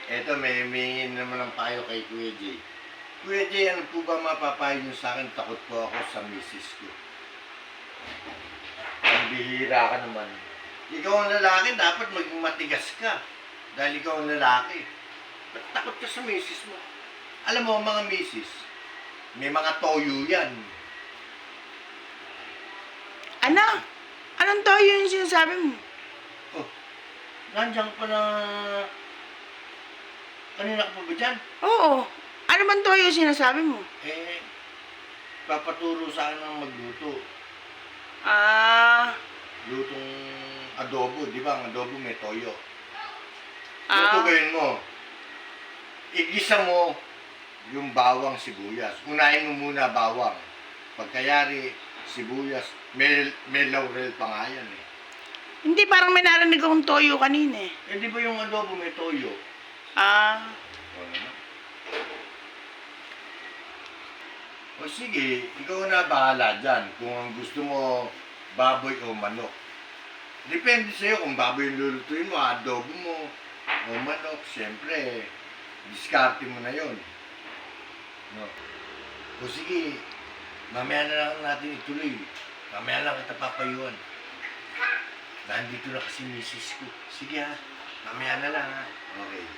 Eto, may humingi naman ng payo kay Kuya Jay. Kuya Jay, ano po ba mapapayo niyo sa akin? Takot po ako sa misis ko. Ang bihira ka naman. Ikaw ang lalaki, dapat maging matigas ka. Dahil ikaw ang lalaki. Ba't takot ka sa misis mo? Alam mo, mga misis, may mga toyo yan. Ano? Anong toyo yung sinasabi mo? Oh, nandiyan pa na... Kanina ka pa ba dyan? Oo. Ano bang toyo yung sinasabi mo? Papaturo sa akin ng magluto. Ah... Lutong adobo, di ba? Ang adobo may toyo. Ah. Luto gawin mo. Igisa mo yung bawang sibuyas. Unahin mo muna bawang. Pagkayari, sibuyas. May laurel pa nga yan eh. Hindi, parang may narinig akong toyo kanina eh. Eh di ba yung adobo may toyo? Ah... O naman. O sige, ikaw na bahala dyan. Kung ang gusto mo, baboy o manok. Depende sa'yo kung baboy yung lulutuin mo, adobo mo, o manok. Siyempre, diskarte mo na yon. No. O sige, mamaya na lang natin ituloy. Mamaya lang kita papayuan. Nandito na kasi misis ko. Sige ha, mamaya na lang ha. Okay.